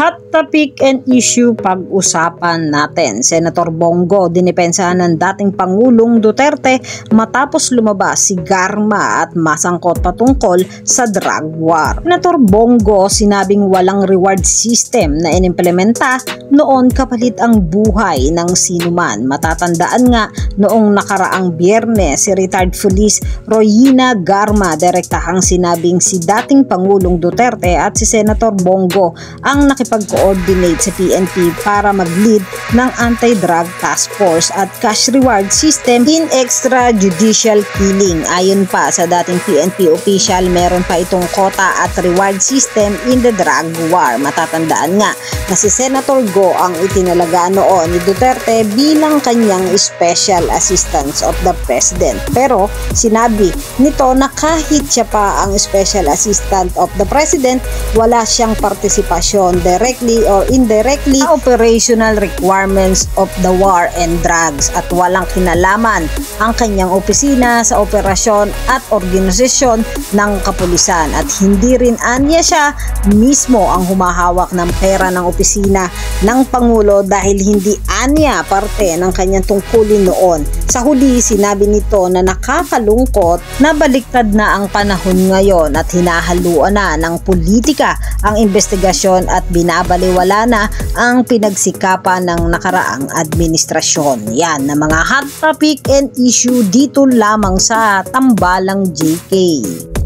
Hot topic and issue pag-usapan natin. Senator Bongo dinipensahan ng dating Pangulong Duterte matapos lumabas si Garma at masangkot patungkol sa drug war. Senator Bongo sinabing walang reward system na inimplementa noon kapalit ang buhay ng sinuman. Matatandaan nga noong nakaraang Biyernes si retired police Royina Garma direktahang sinabing si dating Pangulong Duterte at si Senator Bongo ang nakipag-coordinate sa PNP para mag-lead ng anti-drug task force at cash reward system in extrajudicial killing. Ayon pa sa dating PNP official, meron pa itong quota at reward system in the drug war. Matatandaan nga na si Senator Go ang itinalaga noon ni Duterte bilang kanyang special assistant of the president. Pero sinabi nito na kahit siya pa ang special assistant of the president, wala siyang partisipasyon directly or indirectly sa operational requirements of the war and drugs at walang kinalaman ang kanyang opisina sa operasyon at organisasyon ng kapulisan at hindi rin anya siya mismo ang humahawak ng pera ng opisina ng Pangulo dahil hindi anya parte ng kanyang tungkulin noon. Sa huli, sinabi nito na nakakalungkot na baliktad na ang panahon ngayon at hinahaluan na ng politika ang investigasyon at binabaliwala na ang pinagsikapan ng nakaraang administrasyon. Yan na mga hot topic and issue dito lamang sa Tambalang JK.